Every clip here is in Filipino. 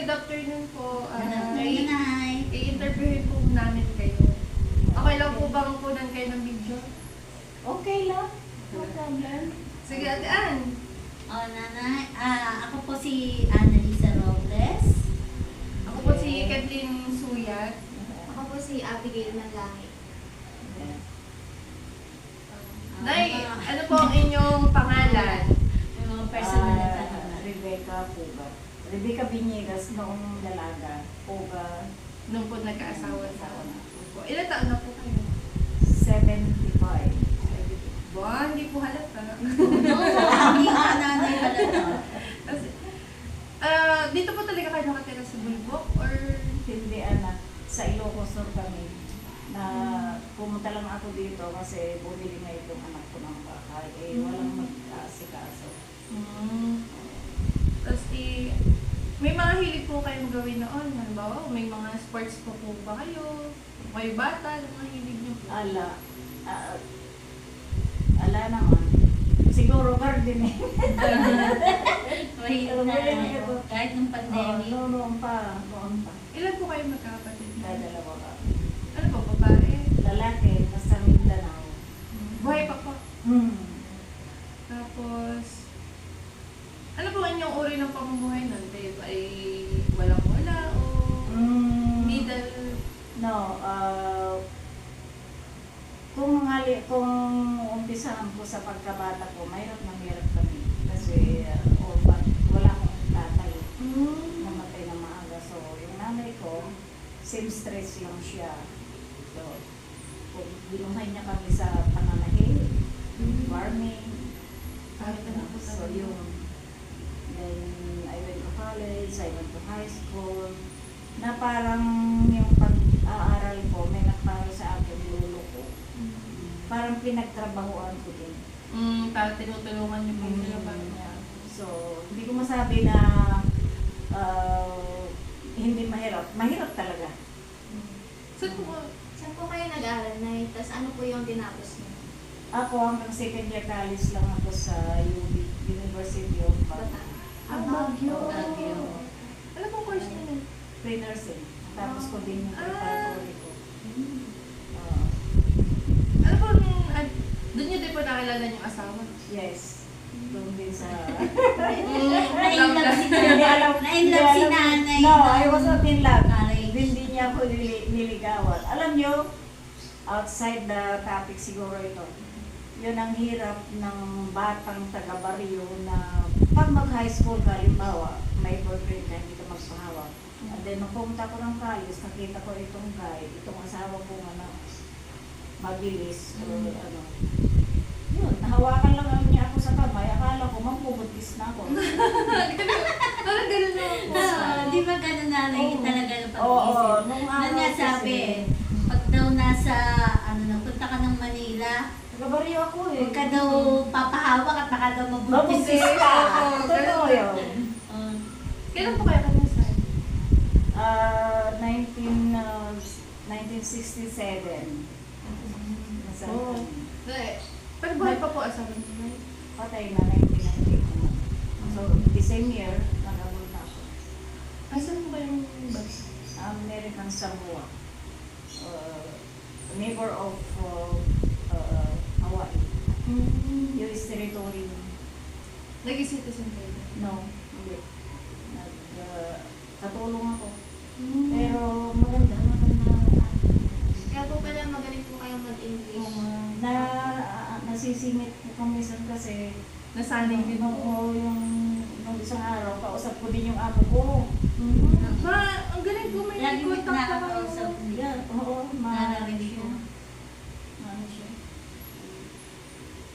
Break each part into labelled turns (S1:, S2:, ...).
S1: good afternoon po.
S2: Nanay.
S1: I-interviewin po namin kayo. Okay lang po bang kunan kayo ng video?
S2: Okay lang. No problem.
S1: Sige, Ate Ann.
S2: Nanay. Ako po si Annalisa Robles.
S1: Ako po si Kathleen Suyat.
S3: Ako po si Abigail Malangit.
S1: Nay, ano po ang inyong pangalan?
S2: Yung mga personal na tanong.
S4: Rebecca Puga. Rebecca Biniegas noong dalaga. Puga.
S1: Nung po nagkaasawa sa ilan taon na po kayo?
S4: 75.
S1: Ba, hindi po halata.
S2: Hindi nga nanay pala to.
S1: Kasi, dito po talaga kayo nakatira sa Bulbok or
S4: Hindi anak. Sa Ilocos Sur kami. Na pumunta lang ako dito kasi bumili nga itong anak ko ng bahay. Walang mag-asikaso.
S1: Tapos may mga hilig po kayong gawin noon. Halimbawa, may mga sports po ba kayo? Kayo bata, ano mga hilig niyo po?
S4: Ala naman. Siguro gardening.
S2: Mahirap na kahit nung pandemic.
S4: Noon pa.
S1: Ilan po kayo magkakapatid?
S4: Dalawa ka.
S1: Ano po, babae?
S4: Lalaki, nasa Mindanao.
S1: Buhay pa po. Tapos, ano po inyong uri ng pamumuhay nun? Kayo ba ay walang-wala o middle?
S4: No, kung umpisahan ko sa pagkabata ko, mahirap kami. Kasi wala akong tatay. Namatay na maaga. So, yung nanay ko, seamstress lang siya. So, binuhay niya kami sa pananahi, farming. So, yung then, I went to college, I went to high school, na parang yung pag-aaral ko, may nagparo sa akin, lolo ko. Parang pinagtrabahoan ko din.
S1: Para tinutulungan niyo po sila ba?
S4: So, hindi ko masabi na hindi mahirap. Mahirap talaga.
S3: Saan po kayo nag-aaral, Nay? Tapos ano po yung tinapos niyo?
S4: Ako hanggang second year college lang ako sa UB, University of Bataan.
S1: Baguio.
S2: Baguio.
S1: Ano po course niyo nun?
S4: Pre-nursing. Tapos ko din yung preparatory ko.
S1: Ano po, doon niyo din po nakilala yung asawa?
S4: Yes. Doon din sa...
S2: Na-inlove si nanay. Na-inlove si nanay.
S4: No, I was not in love.
S2: College.
S4: Hindi niya ako niligawan. Alam niyo, outside the topic siguro ito, yun ang hirap ng batang taga-baryo na pag mag-high school ka, halimbawa, may boyfriend ka, hindi ka magpahawak. And then, nung pumunta ko ng college, nakita ko itong guy, itong asawa ko na mabilis, o ano. Yun, nahawakan lang niya ako sa kamay, akala ko magbubuntis na ako.
S1: Parang gano'n naman po.
S2: Di ba gano'n nanay talaga ng
S4: Oo,
S2: pag-isip?
S4: nung
S2: Na
S4: araw
S2: nga sabi, pag daw nasa, punta ka ng Manila,
S4: taga-baryo ako eh.
S2: huwag ka daw papahawak at baka daw mabuntis
S4: Mabuntis
S2: ka.
S4: ka. Totoo yun.
S1: Kailan po kayo kanasal?
S4: 1967. Nasa
S1: Pero buhay pa po asawa niyo?
S4: patay na 1992. So, the same year, nag-abot na ako.
S1: Asan po kayong bus?
S4: American Samoa. Neighbor of Hawaii. US territory.
S1: Nag-citizen kayo?
S4: No, hindi. Katulong ako. Pero maganda.
S3: Kaya po pala magaling po kayong mag-English.
S4: Nasisingit ko kumisan kasi
S1: Nasanay din po.
S4: yung isang araw, kausap ko din yung amo ko.
S1: Ang galing po, may
S2: Lagi mo
S1: contact pa kayo.
S2: nakakausap niya.
S4: Yeah, oo,
S2: Narinig siya.
S4: Ano siya?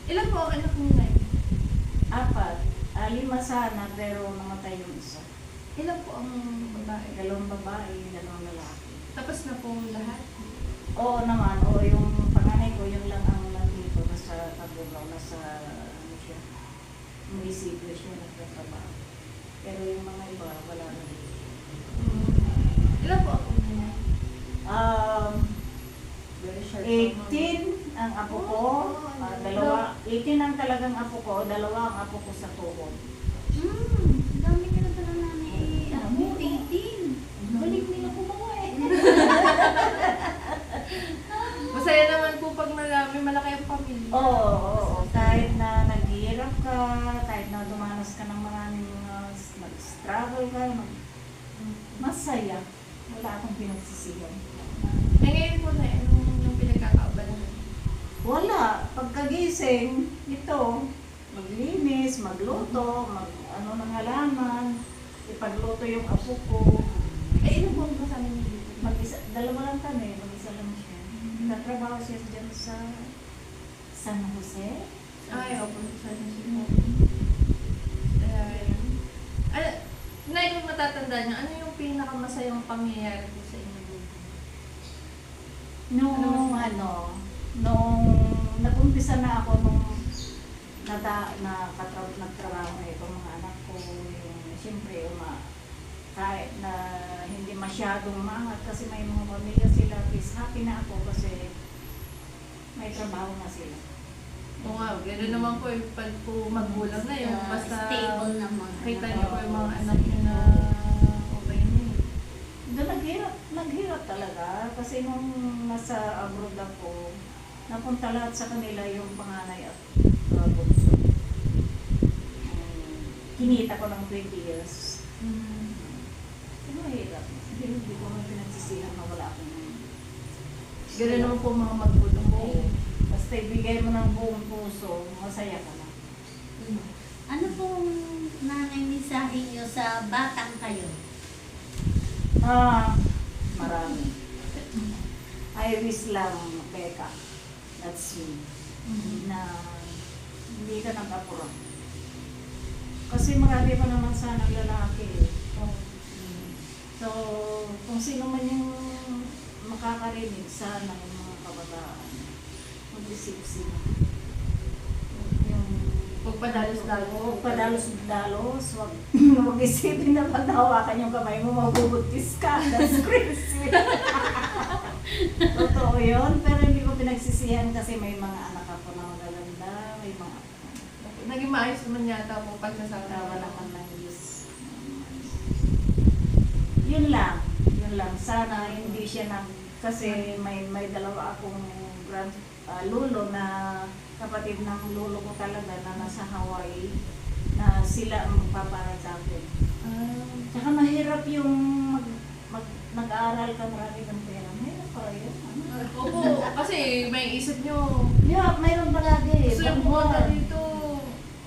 S1: Ilan po ang anak niyo na yun?
S4: 4. 5 sana, pero namatay yung isa.
S1: Ilan po ang babae?
S4: 2 babae, 2 lalaki.
S1: Tapos na po lahat?
S4: Oo naman, yung panganay ko, yung lang ang nandito, nasa Tagugaw, nasa ano siya, munisipyo siya, nagtatrabaho. Pero yung mga iba, wala na dito.
S1: Ilan po ako niya?
S4: Very short 18 ang apo ko, 18 ang talagang apo ko, 2 ang apo ko sa tuhod.
S2: Dami ka na pala nanay. 18.
S4: Galing nila gumawa eh.
S1: Masaya naman po pag marami, malaki ang pamilya.
S4: Oo. Kahit na naghihirap ka, kahit na dumanas ka ng maraming nag-struggle ka, masaya. Wala akong pinagsisihan.
S1: Ngayon po na, anong pinagkakaabalahan?
S4: Wala. Pagkagising, ito, maglinis, magluto, ano ng halaman, ipagluto yung apo ko.
S1: Eh, ilan po ang kasama niyo dito?
S4: Dalawa lang kami, mag-isa lang siya. Nagtrabaho siya dyan sa San Jose.
S1: Ay, opo. Sana siya. Ayan. Nay, kung matatanda niyo, ano yung pinakamasayang pangyayari po sa inyo dito?
S4: Nung nag-umpisa na ako nung nagtrabaho na itong mga anak ko, yung siyempre kahit na hindi masyadong maangat kasi may mga pamilya sila, is happy na ako kasi may trabaho na sila.
S1: Oo nga, gano'n naman po eh, pag po magulang na yung basta
S2: Stable naman.
S1: kita niyo po yung mga anak niyo na okay na eh.
S4: Doon naghirap talaga kasi nung nasa abroad ako, napunta lahat sa kanila yung panganay at bunso. Kinita ko ng 20 years. Mahirap. Hindi ko man pinagsisihan na wala akong
S1: Gano'n naman po mga magulang po.
S4: basta ibigay mo ng buong puso, masaya ka na.
S2: Ano pong nanay mensahe niyo sa batang kayo?
S4: Marami. I wish lang, Becca, that's me, na hindi ka nag-apura. Kasi marami pa naman sana lalaki. So, kung sino man yung makakarinig, sana yung mga kabataan, mag-isip sila.
S1: Pagpadalos-dalos.
S4: Padalos-dalos, huwag isipin na pag nahawakan yung kamay mo, mabubutis ka. That's crazy. Totoo yun, pero hindi ko pinagsisihan kasi may mga anak ako na magaganda, may mga
S1: Naging maayos naman yata po pagsasama.
S4: tawa naman ng Diyos. Yun lang. Sana hindi siya kasi may dalawa akong lolo na kapatid ng lolo ko talaga na nasa Hawaii na sila ang magpaparal sa akin. Tsaka mahirap yung nag-aaral ka, marami kang pera. Mahirap pa yun.
S1: Opo, kasi may isip nyo.
S4: Yeah, mayroon palagi.
S1: Gusto yung pumunta dito.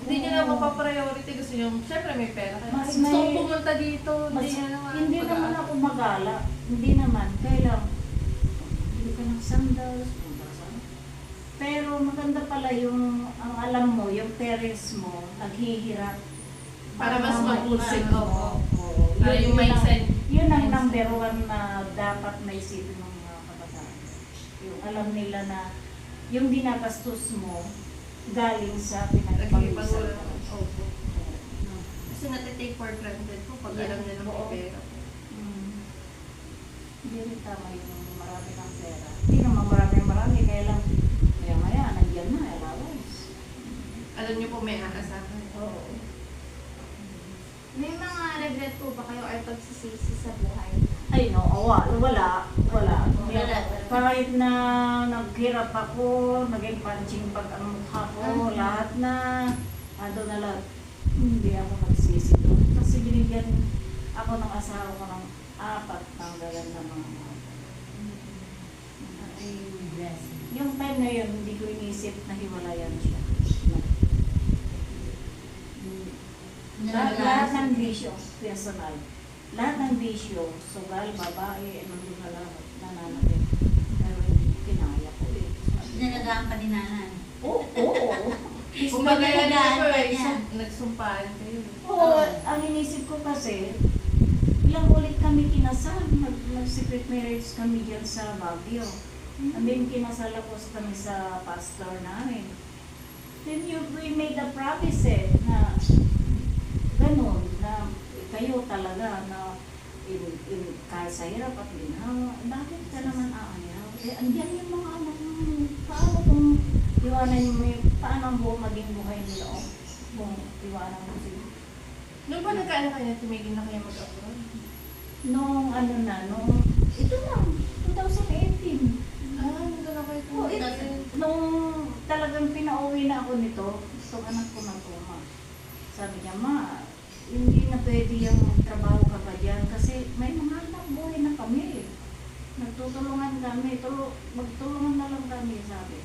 S1: Hindi nyo na mapapriority. Gusto nyo, syempre may pera kayo.
S4: Mas
S1: Gusto
S4: may-
S1: kong pumunta dito. Hindi nyo naman.
S4: Hindi naman ako magala. Hindi naman. Kaya lang, hindi ka ng sandals, punta ka sa- Pero maganda pala yung, ang alam mo, yung parents mo, naghihirap.
S1: Para mas
S4: mag-isip
S1: mag-
S4: mo.
S1: Para yung mindset.
S4: Yun ang number one na dapat naisipin ng mga kabataan. Yung alam nila na yung dinagastos mo, galing sa pinagpag-usapan.
S1: Opo. Kasi natitake for granted po pag alam nila may pera.
S4: Hindi rin tama yung marami kang pera. Hindi naman marami, kaya lang maya nandiyan na, allowance.
S1: Alam nyo po may aasahan.
S4: Oo.
S3: May mga regret po ba kayo or pagsisisi sa buhay?
S4: Ay no, wala. Kahit na naghirap ako, naging punching bag ang mukha ko, lahat na, na lahat. Hindi ako nagsisi doon. Kasi binigyan ako ng asawa ko ng 4 ng gaganda mga mga. Yung time na yun, hindi ko inisip na hiwalayan siya. Lahat ng bisyo, personal. Lahat ng bisyo, sugal, babae, nandun na lang, nananapit. Pero kinaya ko eh.
S2: Nalagaan pa din nanan.
S4: Oo.
S1: Kumbaga yan
S2: Nalagaan
S1: po
S2: pa
S1: eh,
S2: niya.
S1: nagsumpaan kayo.
S4: Oo, ang inisip ko kasi, ilang ulit kami kinasal, nag-secret marriage kami dyan sa Baguio. And then kinasal ako kami sa pastor namin. Then we made a promise na ganun, na kayo talaga na kahit sa hirap at ginhawa, bakit ka naman aayaw? Andiyan yung mga anak mo, paano kung iwanan mo paano ang maging buhay nila kung iwanan mo sila?
S1: Nung ba nagkaanak kayo, tumigil na kayo mag-abroad?
S4: nung ano na, ito lang, 2018.
S1: Nandun na kayo
S4: Oh, nung talagang pinauwi na ako nito, itong anak ko na to, ma. Sabi niya, ma, hindi na pwede yung magtrabaho ka pa dyan kasi may mga anak buhay na kami. Nagtutulungan kami, magtulungan na lang kami, sabi.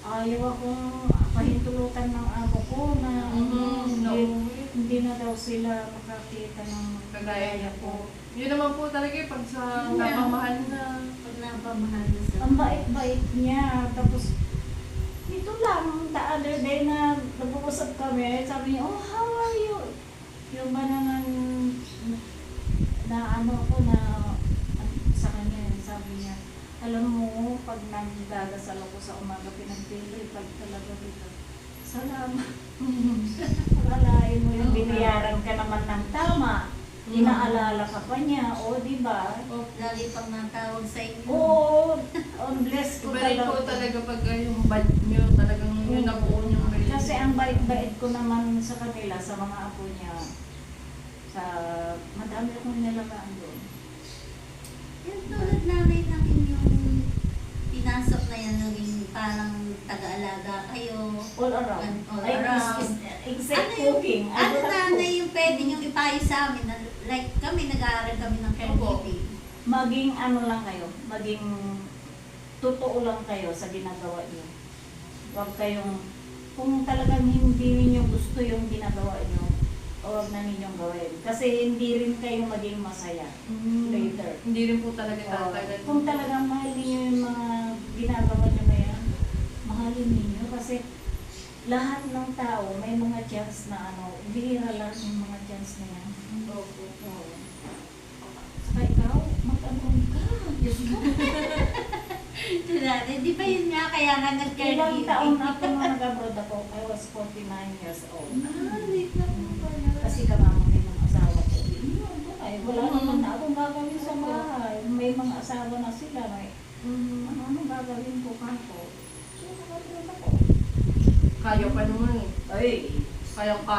S4: Ayaw akong pahintulutan ng amo ko na hindi na daw sila makakita ng
S1: Kagaya ko. Yun naman po talaga pag sa napamahal na.
S2: Pag napamahal sa...
S4: Ang bait-bait niya. Tapos, ito lang, the other day na nag-uusap kami, sabi niya, oh, how are you? Yung ba naman, na ano ko na, sa kanya, sabi niya, alam mo, pag nagdadasal ako sa umaga, pinag-pag talaga dito. Salamat. Alalain mo yung biniyaran ka naman ng tama. Inaalala ka pa niya, o di ba?
S2: Lagi pang natawag sa inyo.
S4: Oo, on bless ko
S1: Balik po talaga pag yung bad nyo, talagang yun nabuo nyo.
S4: Kasi ang bait-bait ko naman sa kanila, sa mga apo niya, sa madami akong nilagaan doon.
S2: Yung tulad nanay ng inyong pinasok na yan, naging parang taga-alaga kayo.
S4: All around.
S2: All
S4: Ay,
S2: around.
S4: except
S2: Ano yung,
S4: cooking.
S2: ano nanay yung pwede niyong ipayo sa amin? Na, like kami, nag-aaral kami ng caregiving.
S4: Maging ano lang kayo, maging totoo lang kayo sa ginagawa niyo. Huwag kayong, kung talagang hindi niyo gusto yung ginagawa niyo, huwag na ninyong gawin. Kasi hindi rin kayo maging masaya later.
S1: Hindi rin po talaga tatagal.
S4: Kung talagang mahalin niyo yung mga ginagawa niyo ngayon, mahalin niyo kasi lahat ng tao may mga chance na bihira lang yung mga chance na yan.
S1: Opo.
S4: Oo. Saka ikaw, mag-abong ka. Diyos ko.
S2: Di ba yun nga, kaya nga
S4: Ilang
S2: nag-caregiving?
S4: taon ako nung nag-abroad ako, I was 49 years old.
S2: Late na po pala.
S4: Kasi kamamagay ng asawa ko. Ay, wala naman na akong gagawin sa bahay. May mga asawa na sila. May, ano gagawin ko kako? So, nag-abroad ako.
S1: Kaya pa naman eh.
S4: Ay,
S1: Kaya pa.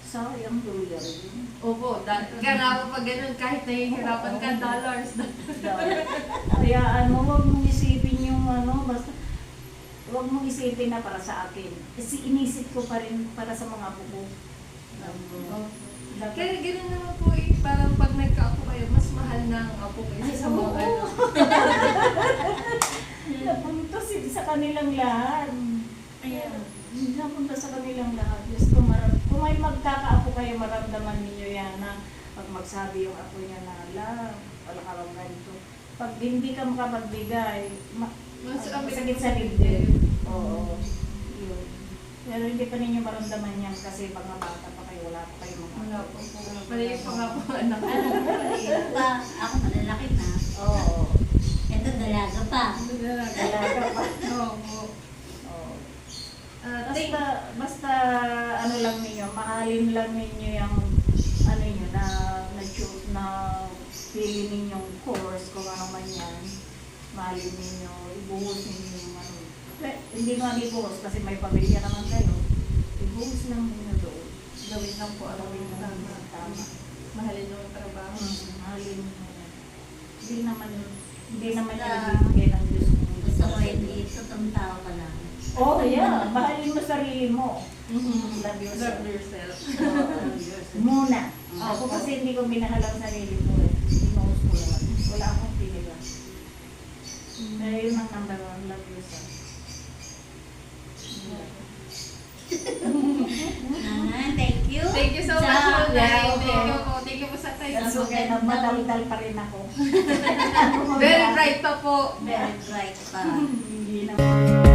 S4: sayang dollar yun.
S1: Opo, kaya nga po pag ganun, kahit nahihirapan ka, dollars.
S4: Kaya huwag mong isipin yung basta huwag mong isipin na para sa akin. Kasi inisip ko pa rin para sa mga buko.
S1: Kaya ganun naman po eh, parang pag nagka-apo kayo, mas mahal na ang apo kayo sa mga ano.
S4: Napunta sa kanilang lahat.
S2: Ayan.
S4: Napunta sa kanilang lahat. Just kung may magkakaapo kayo, maramdaman ninyo yan na pag magsabi yung apo niya na, wala ka bang ganito. Pag hindi ka makapagbigay, masakit sa dibdib. Oo. Yun. Pero hindi pa ninyo maramdaman yan kasi pag mabata pa kayo, wala pa kayo mga
S1: Wala po po. Maliit pa nga po ang anak ko.
S2: Pa, ako malalaki na.
S4: Oo.
S2: Ito dalaga pa.
S4: Talaga pa.
S1: Opo.
S4: Oo.
S1: Thank
S4: Basta ano lang ninyo, mahalin lang ninyo yung nyo na-choose na pili ninyong course kung ano man yan. Mahalin ninyo, ibuhos ninyo yung hindi nga ibuhos kasi may pamilya naman kayo. Ibuhos lang ninyo doon.
S1: Gawin lang po ang
S4: Gawin
S1: gawin
S4: lang
S1: tama.
S4: yung tama.
S1: Mahalin yung trabaho.
S4: Mahalin ninyo yan. Hindi naman
S2: Basta-
S4: ibibigay ng Diyos kung
S2: Gusto ko hindi itong tao ka lang.
S4: Oh, yeah. Mahalin mo sarili mo. Love yourself.
S1: Love yourself.
S4: Muna. Ako kasi hindi ko minahal ang sarili ko eh. Inuus ko lang. Wala akong pilihan. Pero yun ang number one, love yourself.
S2: Thank you.
S1: Thank you so much po, Nay.
S4: Yeah, okay.
S1: Thank you po. Thank you po sa time.
S4: That's okay na madaldal pa rin ako.
S1: Very bright pa po.
S2: Very bright pa.
S4: Hindi naman.